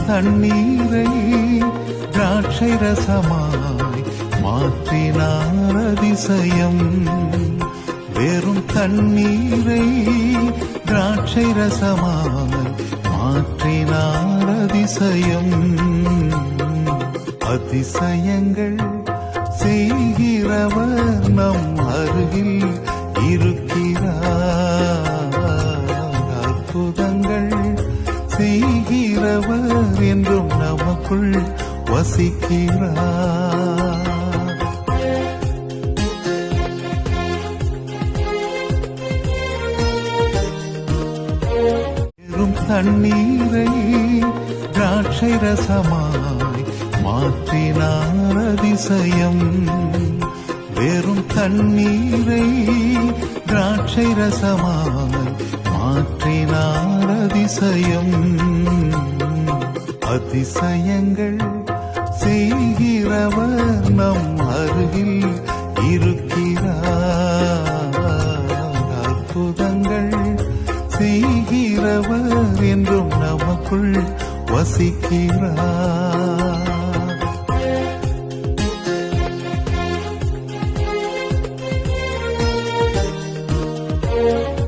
தண்ணீரை திராட்சை ரசமாய் மாற்றினார் அதிசயம். வெறும் தண்ணீரை திராட்சை ரசமாய் மாற்றினார் அதிசயம். அதிசயங்கள் செய்கிறவர் நம் அருகில் இருக்கிறார். அற்புதங்கள் செய்கிறவர் என்றும் நமக்குள் வசிக்கிறார். வெறும் தண்ணீரை திராட்சை ரசமாய் மாற்றினார் அதிசயம். வெறும் தண்ணீரை திராட்சை ரசமாய் மாற்றினார் அதிசயம். அதிசயங்கள் செய்கிறவர் நம் அருகில் இருக்கிறார். அற்புதங்கள் செய்கிறவர் என்றும் நமக்குள் வசிக்கிறார்.